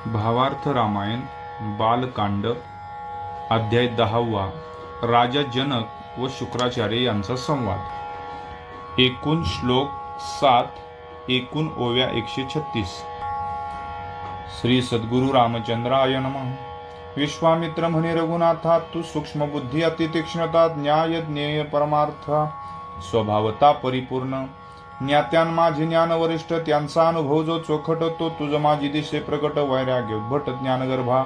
भावार्थ रामायण बालकांड अध्याय 10वा राजा जनक व शुक्राचार्य यांचा संवाद। एकूण श्लोक 7, एकूण ओव्या 136। श्री सद्गुरु रामचंद्राय नमः। विश्वामित्र म्हणे, रघुनाथा, तू सूक्ष्म बुद्धी, अतितीक्ष्णता, न्याय, ज्ञेय, परमार्थ, स्वभावता परिपूर्ण, ज्ञात्यान माझे ज्ञान वरिष्ठ, त्यांचा अनुभव जो चोखट, तो तुझ माझी दिशे प्रकट, वैराग्य उद्भट ज्ञानगर्भा,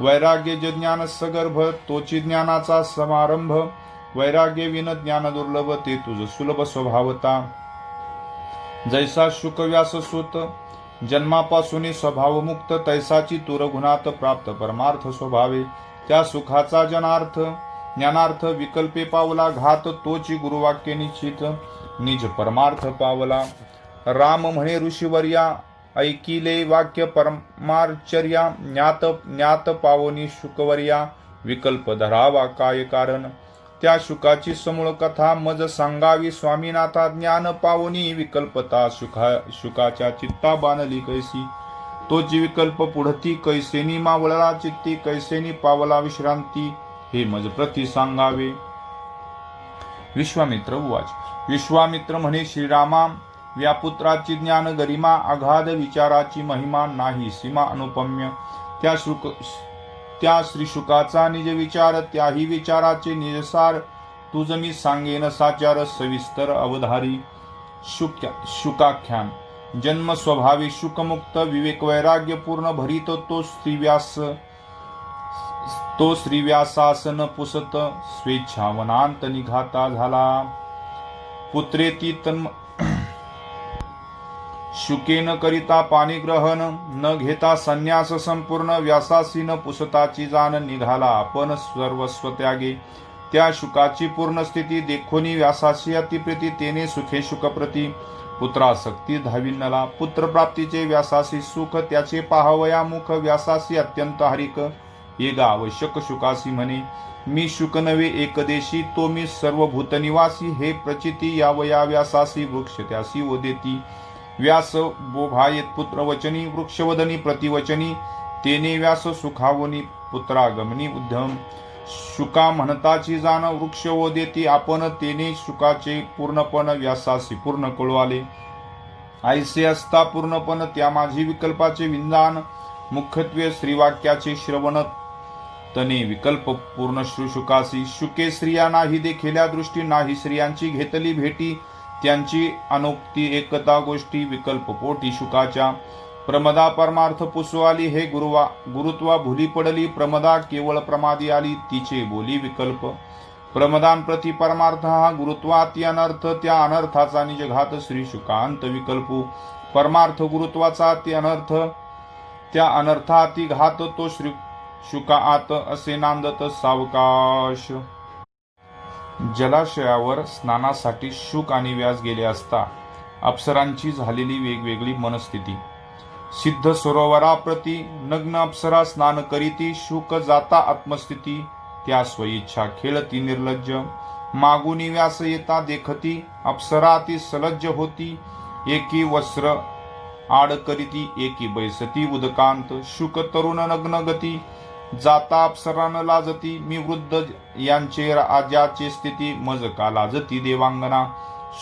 वैराग्य ज ज्ञान सगर्भ, तोची ज्ञानाचा समारंभ, वैराग्य विन ज्ञान दुर्लभ, ते तुझ सुलभ स्वभावता। जैसा शुक व्यास सूत, जन्मापासून स्वभाव मुक्त, तैसाची तू रघुनाथ प्राप्त परमार्थ स्वभावे, त्या सुखाचा जनार्थ ज्ञानार्थ विकल्पे पावला घात, तोची गुरुवाक्य निश्चित निज परमार्थ पावला। राम म्हणे, ऋषीवर्या, ऐकिले वाक्य परमार्चर्या, ज्ञात पावनी शुकवर्या, विकल्प धरावा काय कारण, त्या शुकाची समूळ कथा मज सांगावी स्वामीनाथा, ज्ञान पावनी विकल्पता, शुकाच्या चित्ता बांधली कैसी, तोची विकल्प पुढती कैसेनी मावळला चित्ती, कैसेनी पावला विश्रांती, हे मज प्रति सांगावे। विश्वामित्र उवाच। विश्वामित्र म्हणे, श्रीरामा, व्यापुत्राची ज्ञान गरिमा, अगाध विचाराची महिमा, नाही सीमा अनुपम्य, त्या श्री शुकाचा निज विचार, त्याही विचाराचे निजसार, तुझ मी सांगेन साचार, सविस्तर अवधारी। शुकाख्यान। जन्म स्वभावी शुकमुक्त, विवेक वैराग्य पूर्ण भरित, तो श्रीव्यासासन पुसत, स्वेच्छावनांत निघाता झाला। पुत्रेती तन्म शुकेन करिता पाणी ग्रहण, न घेता संन्यास संपूर्ण, व्यासासी न पुसताची जाण, निघाला आपण सर्वस्व त्यागे, त्या शुकाची पूर्ण स्थिती देखोनी व्यासाशी अतिप्रीती, तेने सुखे शुकप्रती, पुत्रासक्ती धाविन्नला, पुत्रप्राप्तीचे व्यासासी सुख, त्याचे पाहावया मुख, व्यासासी अत्यंत हारिक, येगा आवश्यक शुकासी म्हणे, मी शुक नव्हे एकदेशी, तो मी सर्वभूत निवासी, हे प्रचिती यावया व्यासासी, वृक्ष त्यासी वदेती, व्यास बोभायत पुत्र वचनी, वृक्षवदनी प्रतिवचनी, तेने व्यास सुखावनी, पुत्रागमनी उद्धम, शुका म्हणताची जाण, वृक्ष वदेती आपण, तेने शुकाचे पूर्णपण व्यासासी पूर्ण कळवाले, ऐसे असता पूर्णपण त्या माझी विकल्पाचे विंदान, मुख्यत्वे श्रीवाक्याचे श्रवण, तने विकल्प पूर्ण शुकासी, शुके स्त्रिया नाही देखिल्या दृष्टी, नाही स्त्रियांची घेतली भेटी, त्यांची अनोक्ती एकता गोष्टी, विकल्प पोटी शुकाच्या, प्रमदा परमार्थ पुसू आली, हे गुरुत्वा भुली पडली, प्रमदा केवळ प्रमादी आली, तिचे बोली विकल्प, प्रमदान प्रति परमार्थ हा गुरुत्वाती अनर्थ, त्या अनर्थाचा निजघात, श्री शुकांत विकल्पू, परमार्थ गुरुत्वाचा ती अनर्थ, त्या अनर्थाती घात, तो श्री शुका आत असे नांदत सावकाश। जलाशयावर स्नानासाठी शुक आणि व्यास गेले असता अप्सरांची झालेली वेगवेगळी मनस्थिती। सिद्ध सरोवराप्रती नग्न अप्सरा स्नान करीती, शुक जाता आत्मस्थिती, त्या स्वइच्छा खेळती निर्लज्ज, मागुनी व्यास येता देखती, अप्सरा ती सलज्ज होती, एकी वस्त्र आड करीती, एकी बैसती उदकांत, शुक तरुण नग्न गती, जाता अप्सरान लाजती, मी वृद्ध यांचे राजाचे स्थिती, मज का लाजती देवांगना,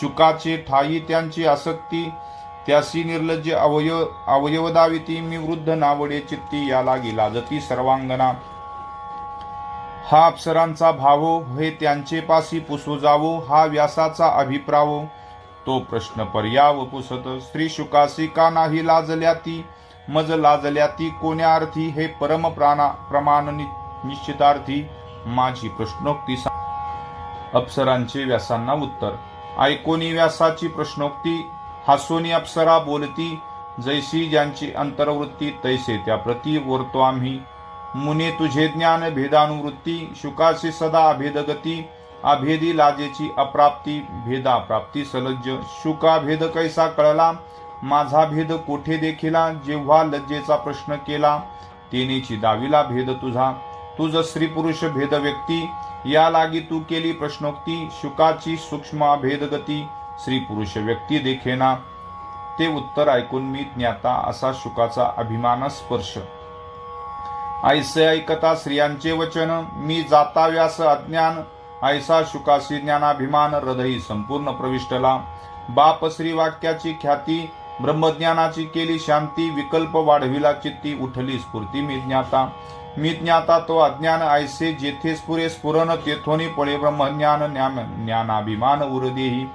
शुकाचे ठाई त्यांची आसक्ती, त्यासी निर्लज्ज अवयव दाविती, मी वृद्ध नावडे चित्ती, या लागी लाजती सर्वांगना, हा अप्सरांचा भावो, हे त्यांचे पासी पुसू जावो, हा व्यासाचा अभिप्रावो, तो प्रश्न पर्याव पुसत, स्त्री शुकासी का नाही लाजल्या ती, मज लाजल्या ती कोण्या अर्थी, हे परम प्रमाण निश्चितार्थी, माझी प्रश्नोक्ती अप्सरांचे व्यासांना उत्तर, ऐकोनी व्यासाची प्रश्नोक्ती, हासोनी अप्सरा बोलती, जैसी ज्यांची अंतर्वृत्ती, तैसे त्या प्रती वर्तो आम्ही, मुने तुझे ज्ञान भेदानुवृत्ती, शुकाशी सदा अभेदगती, अभेदी लाजेची अप्राप्ती, भेदा प्राप्ती सलज्ज, शुका भेद कैसा कळला, माझा भेद कोठे देखिला, जेव्हा लज्जेचा प्रश्न केला, तेनेची दाविला भेद तुझा, तुझ स्त्री पुरुष भेद व्यक्ती, या लागी तू केली प्रश्नोक्ती, शुकाची सूक्ष्म भेदगती, स्त्री पुरुष व्यक्ती देखेना, ते उत्तर ऐकून मी ज्ञाता असा शुकाचा अभिमान स्पर्श ऐसे ऐकता स्त्रियांचे वचन, मी जाता व्यास अज्ञान, ऐसा शुकासी ज्ञानाभिमान, हृदयी संपूर्ण प्रविष्टला. बाप श्री वाक्याची ख्याती, ब्रह्मज्ञानाची केली शांती, विकल्प वाढविला चित्ती, उठली स्फूर्ती मी ज्ञाता तो अज्ञान, ऐसे जेथे स्फुरे स्फुरन, तेथोनी पळे ब्रह्मज्ञान, ज्ञानाभिमान उरदेही.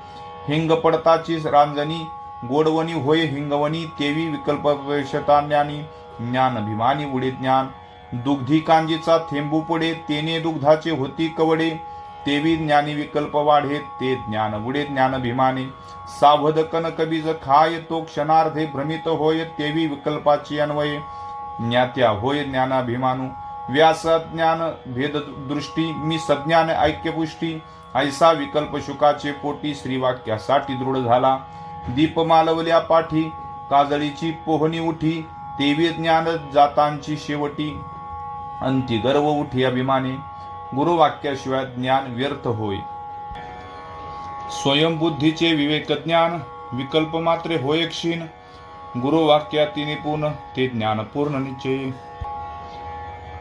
हिंग पडताची रांजणी, गोडवणी होय हिंगवणी, तेवी विकल्प प्रवेशता ज्ञानी, ज्ञानाभिमानी उडे ज्ञान. दुग्धी कांजीचा थेंबू पडे, तेने दुग्धाचे होती कवडे, तेवी ज्ञानी विकल्प वाढे, ते ज्ञान उडे ज्ञानाभिमाने. सावध कनक बीज खाय, तो क्षणार्धे भ्रमित होय, तेवी विकल्पाची अन्वये, ज्ञात्या होय ज्ञानाभिमानू. व्यास ज्ञान भेद दृष्टी, मी सज्ञान ऐक्यपुष्टी, ऐसा विकल्प शुकाचे पोटी, श्रीवाक्यासाठी दृढ झाला. दीप मालवल्या पाठी, काजळीची पोहणी उठी, तेवी ज्ञान जातांची शेवटी, अंती गर्व उठी अभिमाने. गुरुवाक्याशिवाय ज्ञान व्यर्थ होय. स्वयंबुद्धीचे विवेक ज्ञान, विकल्प मात्रे होय क्षीण, गुरुवाक्याती निपुण, ते ज्ञान पूर्ण निश्चयी.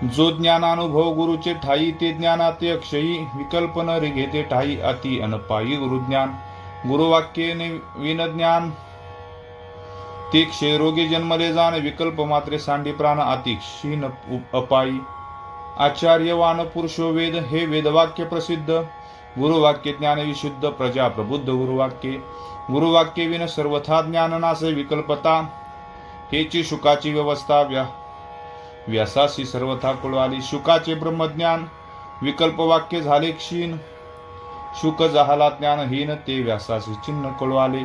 जो ज्ञानानुभव गुरुचे ठाई, ते ज्ञानाते अक्षयी, विकल्प न रे घेते ठाई, अति अनपायी गुरुज्ञान. गुरुवाक्ये विनज्ञान, ते क्षयरोगी जन्मले जाण, विकल्प मात्रे सांडी प्राण, अति क्षीण अपायी. आचार्यवान पुरुषो वेद, हे वेदवाक्य प्रसिद्ध, गुरुवाक्य ज्ञान विशुद्ध, प्रजा प्रबुद्ध गुरुवाक्ये. गुरुवाक्ये विन सर्वथा ज्ञान नासे, विकल्पता हेची शुकाची व्यवस्था, व्यासासी सर्वथा कुळवाली. शुकाचे ब्रह्मज्ञान, विकल्प वाक्य झाले क्षीण, शुक झाला ज्ञानहीन, ते व्यासासी चिन्ह कुळवाले.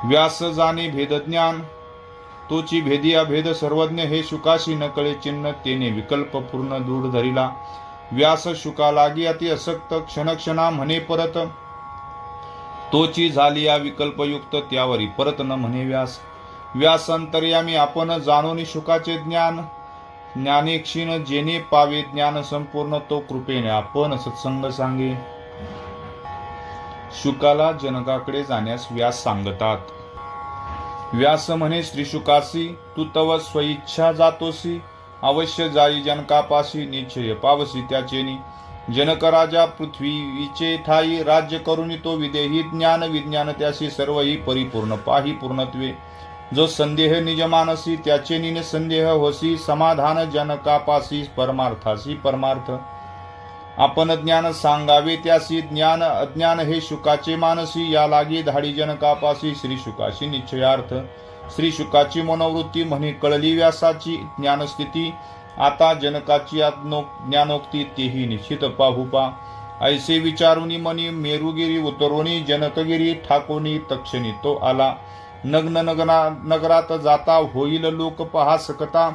व्यास जाणे भेदज्ञान, तोची भेदी अभेद सर्वज्ञ, हे शुकाशी न कळे चिन्ह, तेने विकल्प पूर्ण दृढ धरिला. व्यास शुका लागी अति असक्त, क्षणक्षणा म्हणे परत, तोची झाली या विकल्पयुक्त, त्यावरी परत न म्हणे व्यास. व्यास अंतर्यामी आपण, जाणोनी शुकाचे ज्ञान, ज्ञाने क्षीण जेने पावे ज्ञान संपूर्ण, तो कृपेने आपण सत्संग सांगे. शुकाला जनकाकडे जाण्यास व्यास सांगतात. व्यास म्हणे श्री शुकासी, तू तव स्वइच्छा जातोसी, अवश्य जाई जनकापाशी, निश्चय पावसी त्याचेनी. जनक राजा पृथ्वीचे ठाई, राज्य करुणी तो विदेही, ज्ञान विज्ञान त्यासी सर्वही परिपूर्ण पाही पूर्णत्वे. जो संदेह निज मानसी, त्याचे निन संदेह होसी, समाधान जनकापासी, परमार्थासी परमार्थ. आपण ज्ञान सांगावे त्यासी, ज्ञान अज्ञान हे शुकाचे मानसी, या लागी धाडी जनकापासी, श्री शुकाशी निश्चयार्थ. श्री शुकाची मनोवृत्ती म्हणे कळली व्यासाची ज्ञानस्थिती, आता जनकाची ज्ञानोक्ती, तेही निश्चित पाहू पा. ऐसे विचारुनी मनी, मेरुगिरी उतरोनी, जनकगिरी ठाकोनी, तक्षणी तो आला. नग्न नगरात जाता, होईल लोक पहा सकता,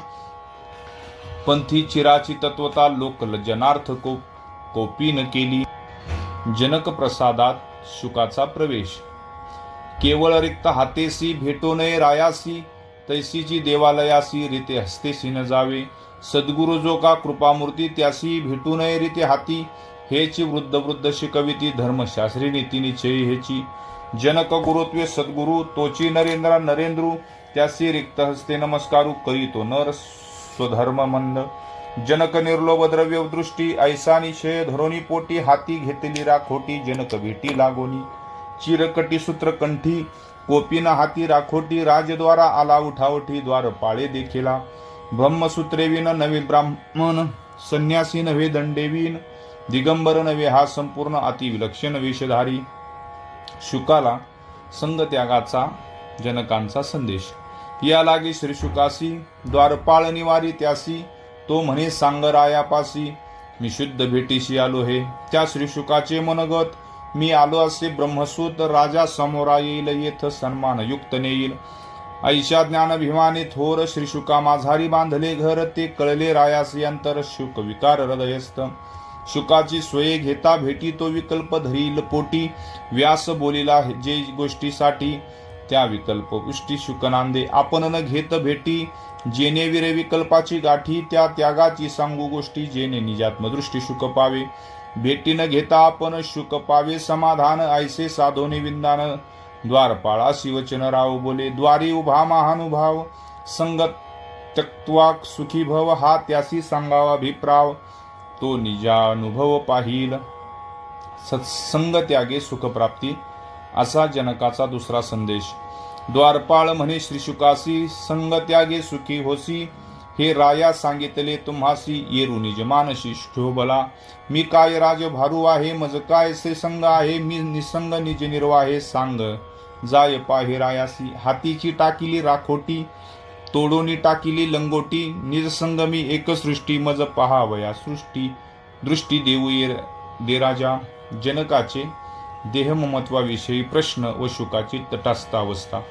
पंथी चिराची तत्वता, लोक लज्जनार्थ कोपीन केली. जनक प्रसादात शुकाचा प्रवेश. केवळ रिक्त हातेसी, भेटो नये रायासी, तैसीची देवालयासी, रीते हस्तेसी न जावे. सद्गुरु जो का कृपामूर्ती, त्यासी भेटू नये रीते हाती, हेची वृद्ध वृद्ध शिकविती, धर्मशास्त्री नीती निश्चयी हेची. जनक गुरुत्वे सद्गुरु, तोची नरेंद्रू, त्यासी रिक्त हस्ते नमस्कारू, करीतो नर स्वधर्म मंद. जनक निर्लोभ द्रव्य दृष्टी, ऐसा निश्चय धरोनी पोटी, हाती घेतली राखोटी, जनक भेटी लागोनी. चिरकटी सूत्र कंठी, कोपीन हाती राखोटी, राजद्वारा आला उठावठी, द्वार पाळे देखिला. ब्रह्मसूत्रे विन नवे ब्राह्मण, संन्यासी नव्हे दंडेवीन, दिगंबर नव्हे हा संपूर्ण, अति विलक्षण वेशधारी. शुकाला संगत्यागाचा जनकांचा संदेश. या लागी श्री शुकासी, द्वारपाळ निवारी त्यासी, तो म्हणे सांग रायापासी, मी शुद्ध भेटीशी आलो हे. त्या श्री शुकाचे मनगत, मी आलो असे ब्रह्मसूत, राजा समोरा येईल, येथ सन्मान युक्त नेईल. ऐशा ज्ञानाभिमाने थोर, श्री शुका माझारी बांधले घर, ते कळले रायासी अंतर, शुक विकार हृदयस्थ. शुकाची सोये घेता भेटी, तो विकल्प धरील पोटी, व्यास बोलिला जे गोष्टीसाठी, त्या विकल्प उष्टी शुक नांदे. आपण न घेत भेटी, जेने विरे विकल्पाची गाठी, त्या त्यागाची सांगू गोष्टी, जेने निजात्मदृष्टी शुक पावे. भेटी न घेता आपण शुक पावे समाधान, ऐसे साधोने विंदान, द्वारपाळा शिवचन राव बोले. द्वारी उभा महानुभाव, त्यक्त्वा सुखी भव हा त्यासी सांगावा अभिप्राव तो निजानुभव पाहिल. सत्संग त्यागे सुखप्राप्ती असा जनकाचा दुसरा संदेश. द्वारपाळ म्हणे श्रीशुकासी संग त्यागे सुखी होसी हे राया सांगितले तुम्हासी येरू निज मानसी शोभला. मी काय राज भारू आहे मज काय से संग आहे मी निसंग निज निर्वाहे सांग जाय पाहे रायासी. हातीची टाकिली राखोटी तोडोनी टाकिली लंगोटी निज संग मी एक सृष्टी मज पहावया सृष्टी दृष्टी देऊ दे राजा. जनकाचे देहममत्वाविषयी प्रश्न व शुकाची तटस्थावस्था.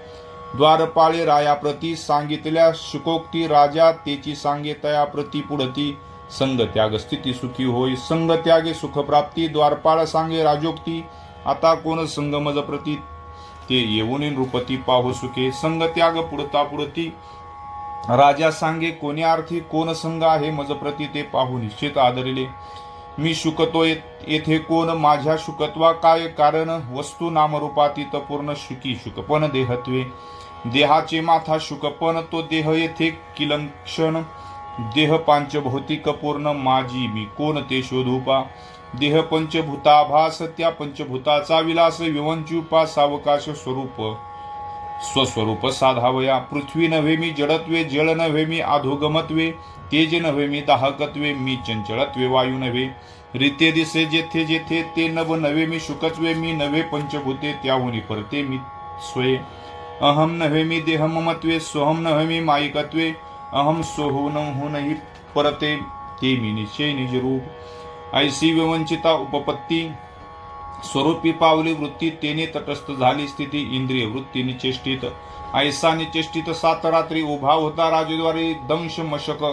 द्वारपाळे रायाप्रती सांगितल्या शुकोक्ती राजा तेची सांगे तयाप्रती पुढती. संग त्याग स्थिती सुखी होय संग त्यागे सुखप्राप्ती. द्वारपाळ सांगे राजोक्ती आता कोण संग मज प्रती ते येऊन नृपती पाहो सुखे. संग त्याग पुढता पुढती राजा सांगे कोण्या अर्थी कोण संग आहे मज प्रती ते पाहू निश्चित आदरिले. मी शुकतो येथे कोण माझ्या शुकत्वा काय कारण वस्तू नामरूपातीत पूर्ण शुकी शुकपण देहत्वे. देहाचे माथा शुकपण तो देह येथे किलक्षण देह पंचभौतिक पूर्ण माझी मी कोण ते शोधूपा. देह पंचभूताभास त्या पंचभूताचा विलास विवंचुपा सावकाश स्वरूप स्वस्वरूप साधावया. पृथ्वी नव्हे मी जडत्वे जळ नव्हे मी अधोगमत्वे तेज नव्हे मी दाहकत्वे मी चंचलत्वे वायू नव्हे. रीते दिसे जेथे जेथे ते नभ नव्हे मी शुकत्वे मी नव्हे पंचभूते त्याहुनी परते मी स्वये. अहम नव्हे मी देह ममत्वे सोहम नव्हे मी मायिकत्वे अहम सोहूनही परते ते मी निश्चय निजरूप. ऐसी विवंचिता उपपत्ती स्वरूपी पावली वृत्ती तेने तटस्थ झाली स्थिती इंद्रिय वृत्ती निचेष्टित. ऐसा निचेष्टित सात रात्री उभा होता राजद्वारी दंश मशक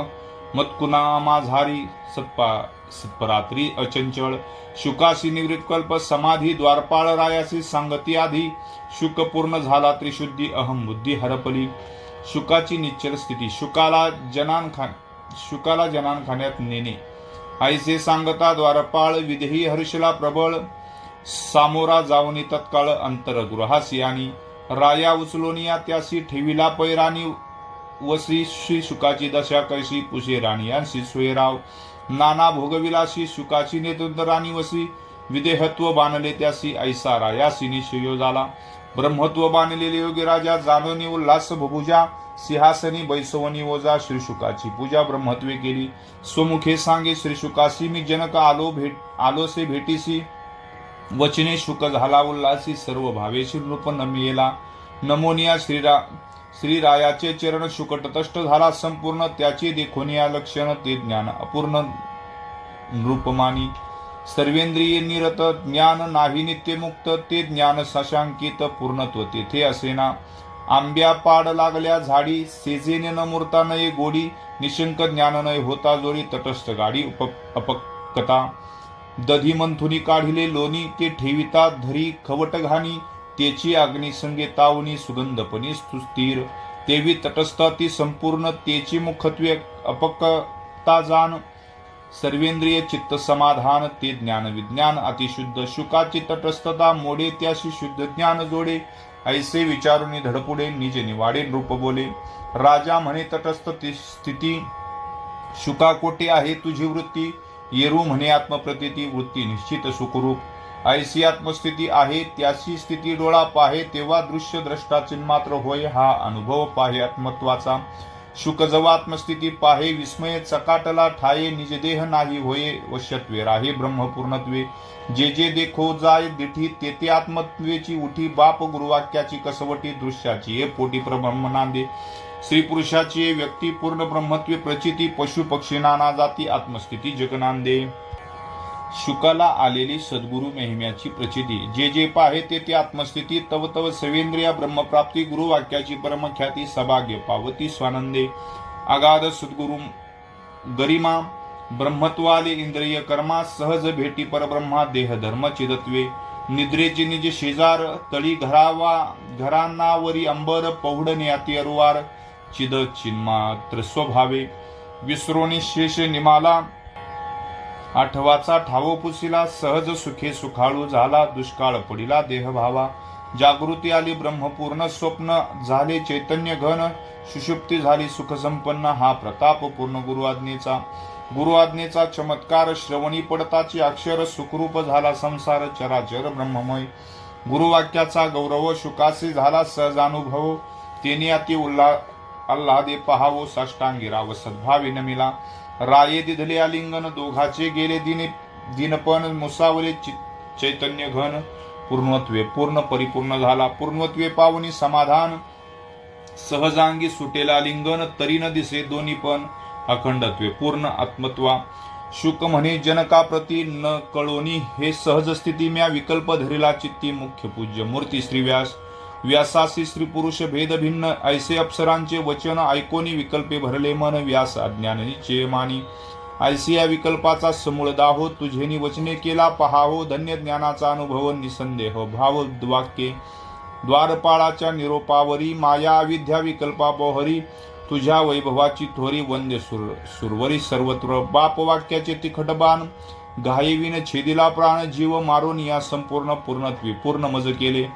मतकुना माझारी सत्परात्री अचंचळ. शुकाशी निवृत्कल्प समाधी द्वारपाळ रायासी सांगती आधी. शुक पूर्ण झाला त्रिशुद्धी अहम बुद्धी हरपली. शुकाची निश्चल स्थिती. शुकाला जनानखान्यात नेणे ऐसे सांगता द्वारपाळ विदेही हर्षला प्रबळ. सामोरा जाऊनी तत्काळ अंतरगृहासी आणि राया उचलोनिया त्यासी ठेविला पैराणी वसी. श्री शुकाची दशा कैसी पुसे राणीयांशी सोयराव. नाना भोगविलासी शुकाची नेतृत्व राणी वसी. विदेहत्व बांधले त्यासी ऐसा रायासी निश्चयो झाला. ब्रह्मत्व बांधलेले योगी राजा जानोनी उल्हास भुभुजा. सिंहासनी बैसवनी ओजा श्रीशुकाची पूजा ब्रह्मत्वे केली. स्वमुखे सांगे श्रीशुकासी मी जनक आलोसे भेटीसी. वचने शुक झाला उल्हासी सर्व भावेशी नृप नमियेला. नमोनिया श्रीरायाचे चरण शुकटतष्ट झाला संपूर्ण. त्याचे देखोनिया लक्षण ते ज्ञान अपूर्ण नृपमानी. सर्वेंद्रिये निरत ज्ञान नाही नित्यमुक्त ते ज्ञान सशांकित पूर्णत्व तेथे असेना. आंब्या पाड लागल्या झाडी सेजेने न मूर्ता नये गोडी. निशंक ज्ञान नये होता जोडी तटस्थ गाडी अपक्कता. दधी मंथुनी काढिले लोणी ते ठेविता धरी खवट घाणी. तेची अग्निसंगे तावणी सुगंधपणी स्थिर. तेवी तटस्थ ती संपूर्ण तेची मुखत्वे अपक्कता जाण. सर्वेंद्रिय चित्त समाधान ते ज्ञान विज्ञान अतिशुद्ध. शुकाची तटस्थता मोडे त्याशी शुद्ध ज्ञान जोडे. ऐसे विचारुनी धडपुडे निज निवाडे नृप बोले. राजा म्हणे तटस्थ स्थिती शुका कोटे आहे तुझी वृत्ती. येरू म्हणे आत्मप्रतीती वृत्ती निश्चित सुखरूप. ऐसी आत्मस्थिती आहे त्याची स्थिती डोळा पाहे तेव्हा दृश्य द्रष्टा चिन्मात्र होय हा अनुभव पाहे आत्मत्वाचा. शुक जवा आत्मस्थिती पाहे विस्मय चकाटला ठाये. निज देह नाही होये वश्यत्वे राहे ब्रह्मपूर्णत्वे. जे जे देखो जाय दिठी तेथे आत्मत्वेची उठी. बाप गुरुवाक्याची कसवटी दृश्याची हे पोटी प्रब्रह्म नांदे. स्त्री पुरुषाची व्यक्ती पूर्ण ब्रह्मत्वे प्रचिती. पशु पक्षी नाना जाती आत्मस्थिती जगनांदे. शुकाला आलेली सद्गुरु महिम्याची प्रचिती. जे जे पाहे ते आत्मस्थिती. तव तव सर्वेंद्रिया ब्रह्मप्राप्ती. गुरुवाक्याची परमख्याती सभाग्य पावती स्वानंदे. अगाध सद्गुरु गरिमा ब्रह्मत्वाले इंद्रिय कर्मा. सहज भेटी परब्रह्मा देह धर्म चिदत्वे. निद्रेचे निज शेजार तळी घरांनावरी अंबर. पौढणे अति अरुवार चिद चिन्मात्र स्वभावे. विसरोणी शेष निमाला आठवाचा ठावो पुसिला. सहज सुखे सुखाळू झाला दुष्काळ पडिला देह भावा. जागृती आली ब्रह्मपूर्ण, स्वप्न झाले चैतन्य घन, सुषुप्ती झाली सुख संपन्न. हा प्रताप पूर्ण गुरु आज्ञेचा चमत्कार, श्रवणी पडताची अक्षर, सुखरूप झाला संसार चराचर ब्रह्ममय. गुरुवाक्याचा गौरव, शुकासे झाला सहजानुभव, तेने अति आल्हादे पहावो, साष्टांगी राव सद्भावी नमिला. राये दिधले आलिंगन, दोघाचे गेले दिनपण, मुसावले चैतन्य घन. पूर्णत्वे पूर्ण परिपूर्ण झाला, पूर्णत्वे पावनी समाधान, सहजांगी सुटेला लिंगन, तरी न दिसे दोन्ही पण. अखंडत्वे पूर्ण आत्मत्वा, शुक म्हणे जनकाप्रती न कळोनी, हे सहज स्थिती म्या विकल्प धरिला चित्ती. मुख्य पूज्य मूर्ती श्री व्यासासी स्त्री पुरुष भेद भिन्न, ऐसे अप्सरांचे वचन ऐकोनी विकल्पे भरले मन. व्यास अज्ञान निश्चय मानी, ऐसी या विकल्पाचा समूळ दाहो, तुझेनी वचने केला पहावो. धन्य ज्ञानाचा अनुभव निसंदेह भाव, वाक्ये द्वारपाळाच्या निरोपावरी, माया अविद्या विकल्पा बोहरी. तुझ्या वैभवाची थोरी वंद्य सुरवरी सर्वत्र. बाप वाक्याचे तिखट बाण, घाईविन छेदिला प्राण, जीव मारून या संपूर्ण पूर्णत्वे पूर्ण मज केले.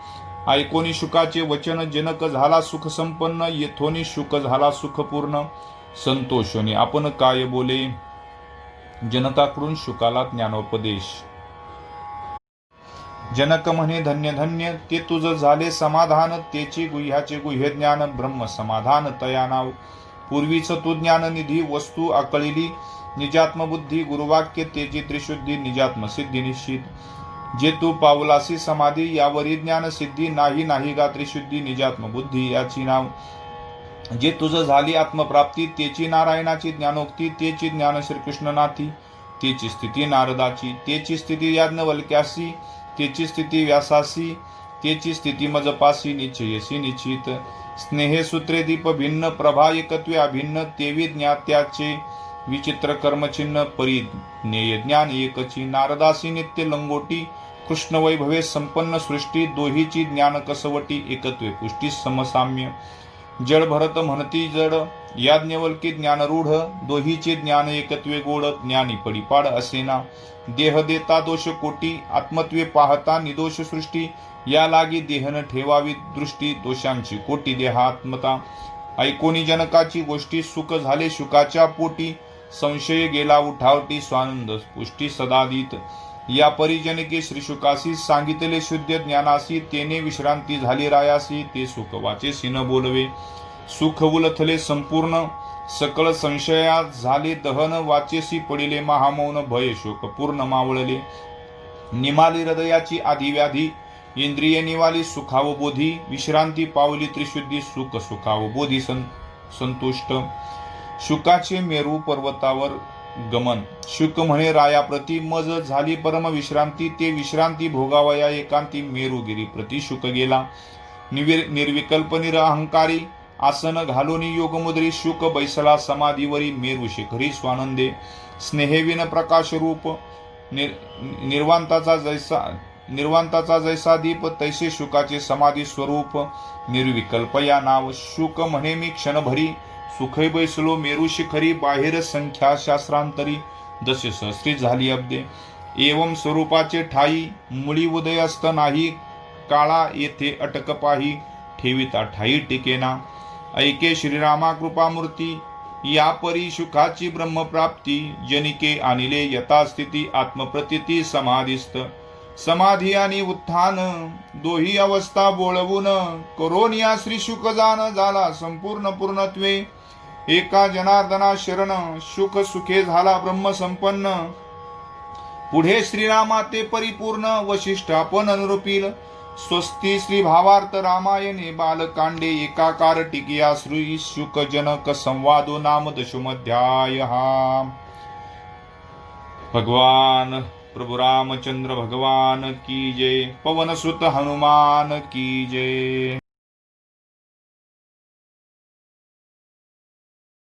ऐकोनी शुकाचे वचन, जनक झाला सुख संपन्न, येथोनी शुक झाला सुखपूर्ण. संतोषोनी आपण काय बोले, जनकाकडून शुकाला ज्ञानोपदेश. जनक म्हणे धन्य धन्य, ते तुझ झाले समाधान, तेची गुह्याचे गुह्य ज्ञान, ब्रह्म समाधान तया नाव. पूर्वीच तू ज्ञाननिधी वस्तू आकळिली, निजात्मबुद्धी गुरुवाक्य तेची त्रिशुद्धी, निजात्म सिद्धी निश्चित. जे तू पावलासी समाधी, यावरी ज्ञान सिद्धी, नाही गा त्रिशुद्धी, निजात्म बुद्धी याची नाव. जे तुझ झाली आत्मप्राप्ती, तेची नारायणाची ज्ञानोक्ती, तेची ज्ञान श्रीकृष्ण नाथी. तेची स्थिती नारदाची, तेची स्थिती याज्ञवल्क्यासी, तेची स्थिती व्यासासी, तेची स्थिती मजपासी, निश्चयसी निश्चित. स्नेहे सूत्रे दीप भिन्न, प्रभा एकत्वे अभिन्न, तेवी ज्ञात्याचे विचित्र कर्मचिन्ह. परिज्ञेय ज्ञान एकची, नारदासी नित्य लंगोटी, कृष्ण वैभवे संपन्न सृष्टी. दोहीची ज्ञान कसवटी, एकत्वे पुष्टी समसाम्य. जड भरत म्हणती जड, याज्ञवल्की ज्ञानरूढ, दोहीचे ज्ञान एकत्वे गोड. ज्ञानी पडिपाड असेना, देह देता दोष कोटी, आत्मत्वे पाहता निदोष सृष्टी. या लागी देहन ठेवावी दृष्टी, दोषांची कोटी देहात्मता. ऐकोनी जनकाची गोष्टी, सुख झाले शुकाच्या पोटी, संशय गेला उठावटी, स्वानंद पुष्टी सदादित. या परिजनके श्रीशुकासी, सांगितले शुद्ध ज्ञानासी, तेने विश्रांती झाली रायासी. ते सुख वाचेसी न बोलवे, सुख उलथले संपूर्ण, सकळ संशयात झाले दहन. वाचेसी पडिले महामौन, भय शोक पूर्ण मावळले. निमाली हृदयाची आधिव्याधी, इंद्रिय निवाली सुखाव बोधी. विश्रांती पावली त्रिशुद्धी, सुख सुखाव बोधी संतुष्ट. शुकाचे मेरू पर्वतावर गमन, शुक म्हणे रायाप्रती, मज झाली परम विश्रांती. ते विश्रांती भोगावया एकांती, मेरुगिरी प्रति शुक गेला. निर्विकल्प निरअहंकारी, आसन घालून योगमुद्री. शुक बैसला समाधीवरी, मेरू शिखरी स्वानंदे. स्नेहेविन प्रकाश रूप, निर्वांताचा जैसा दीप, तैसे शुकाचे समाधी स्वरूप. निर्विकल्प या नाव, शुक म्हणे मी क्षणभरी, सुखै बैसलो मेरू शिखरी. बाहेर संख्या शास्त्रांतरी, जसे सहस्री झाली अब्दे. एवं स्वरूपाचे ठाई, मुळी उदय असत नाही. काळा येथे अटक पाही, ठेविता ठाई टिकेना. ऐके श्रीरामा कृपामूर्ती, या परी शुकाची ब्रह्मप्राप्ती. जनिके आणिले यथास्थिती, आत्मप्रतीती समाधिस्थ. समाधी आणि उत्थान, दोही अवस्था बोळवून. करोन या श्री शुक जान, झाला संपूर्ण पूर्णत्वे. एका जनार्दना शरण, सुख सुखे झाला ब्रह्म संपन्न. पुढे श्रीरामा ते परिपूर्ण, वशिष्ठ आपण अनुरूपील. स्वस्ती श्री भावार्थ रामायणे, बालकांडे एकाकार टिकिया. श्री शुक जनक संवादो नाम दशमध्याय. भगवान प्रभु रामचंद्र भगवान की जय. पवन सुत हनुमान की जय.